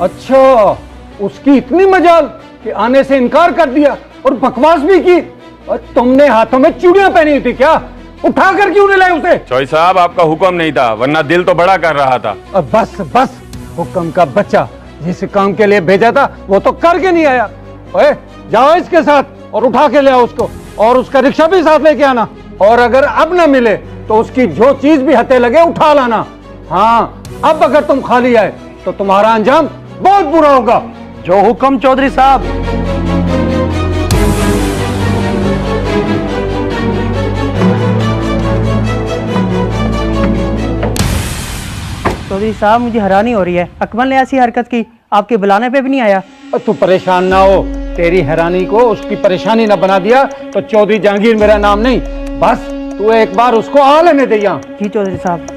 अच्छा, उसकी इतनी मजाल कि आने से इनकार कर दिया और बकवास भी की। और तुमने हाथों में चूड़ियां पहनी थी क्या? उठा कर क्यों नहीं लाए उसे? चौधरी साहब आपका हुक्म नहीं था, वरना दिल तो बड़ा कर रहा था। और बस बस, हुक्म का बच्चा, जिस काम के लिए भेजा था वो तो करके नहीं आया। ओए, जाओ इसके साथ और उठा के ले आओ उसको, और उसका रिक्शा भी साथ लेके आना। और अगर अब न मिले तो उसकी जो चीज भी हथे लगे उठा लाना। हाँ, अब अगर तुम खाली आए तो तुम्हारा अंजाम बहुत बुरा होगा। जो हुक्म चौधरी साहब। चौधरी साहब, मुझे हैरानी हो रही है, अकमल ने ऐसी हरकत की, आपके बुलाने पे भी नहीं आया। और तू परेशान ना हो, तेरी हैरानी को उसकी परेशानी ना बना दिया तो चौधरी जहांगीर मेरा नाम नहीं। बस तू एक बार उसको आ लेने दे यहाँ। जी चौधरी साहब।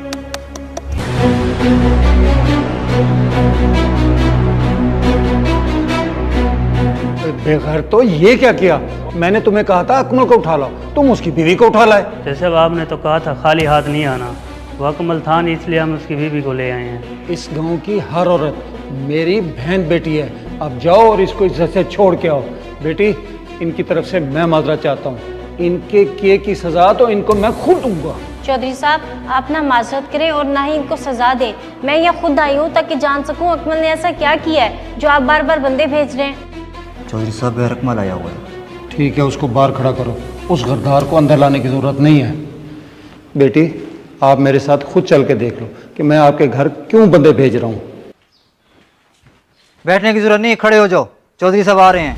बेघर तो ये क्या किया? मैंने तुम्हें कहा था अकमल को उठा लाओ, तुम उसकी बीवी को उठा लाए। जैसे अब आपने तो कहा था खाली हाथ नहीं आना, वो अकमल था नहीं, इसलिए हम उसकी बीवी को ले आए हैं। इस गांव की हर औरत मेरी बहन बेटी है। अब जाओ और इसको इज्जत से छोड़ के आओ। बेटी, इनकी तरफ से मैं माजरत चाहता हूँ। इनके किए की सजा तो इनको मैं खुद दूंगा। चौधरी साहब, आप ना माजरत करें और ना ही इनको सजा दें। मैं यहाँ खुद आई हूँ ताकि जान सकूँ अकमल ने ऐसा क्या किया है जो आप बार बार बंदे भेज रहे हैं। चौधरी साहब, गैर अकमल आया हुआ है। ठीक है, उसको बाहर खड़ा करो। उस गद्दार को अंदर लाने की जरूरत नहीं है। बेटी, आप मेरे साथ खुद चल के देख लो कि मैं आपके घर क्यों बंदे भेज रहा हूँ। बैठने की जरूरत नहीं, खड़े हो जाओ, चौधरी साहब आ रहे हैं।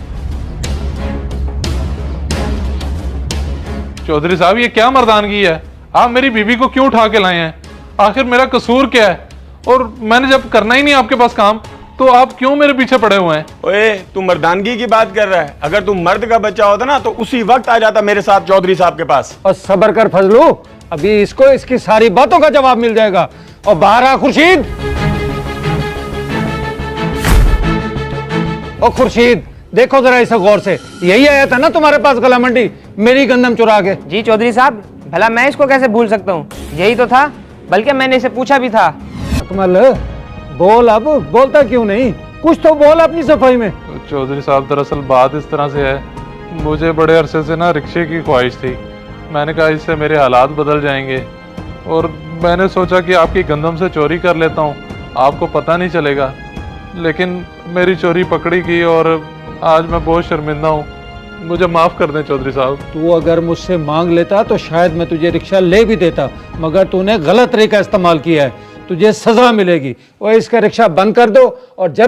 चौधरी साहब, ये क्या मर्दानगी है? आप मेरी बीबी को क्यों उठा के लाए हैं? आखिर मेरा कसूर क्या है? और मैंने जब करना ही नहीं आपके पास काम, तो आप क्यों मेरे पीछे पड़े हुए हैं? ओए, तू मर्दानगी की बात कर रहा है? अगर तू मर्द का बच्चा होता ना तो उसी वक्त आ जाता मेरे साथ चौधरी साहब के पास। और सब्र कर फजलू, अभी इसको इसकी सारी बातों का जवाब मिल जाएगा। और बाहर आ खुर्शीद। ओ खुर्शीद, देखो जरा इसे गौर से। यही आया था ना तुम्हारे पास गला मंडी, मेरी गंदम चुरा के। जी चौधरी साहब, भला मैं इसको कैसे भूल सकता हूँ, यही तो था, बल्कि मैंने इसे पूछा भी था। अकमल, बोल, अब बोलता क्यों नहीं? कुछ तो बोल अपनी सफाई में। चौधरी साहब, दरअसल बात इस तरह से है, मुझे बड़े अरसे से ना रिक्शे की ख्वाहिश थी। मैंने कहा इससे मेरे हालात बदल जाएंगे, और मैंने सोचा कि आपकी गंदम से चोरी कर लेता हूँ, आपको पता नहीं चलेगा। लेकिन मेरी चोरी पकड़ी गई और आज मैं बहुत शर्मिंदा हूँ। मुझे माफ़ कर दें चौधरी साहब। तू अगर मुझसे मांग लेता तो शायद मैं तुझे रिक्शा ले भी देता, मगर तूने गलत तरीका इस्तेमाल किया है, तुझे सजा मिलेगी। और इसका रिक्शा बंद कर दो, और जब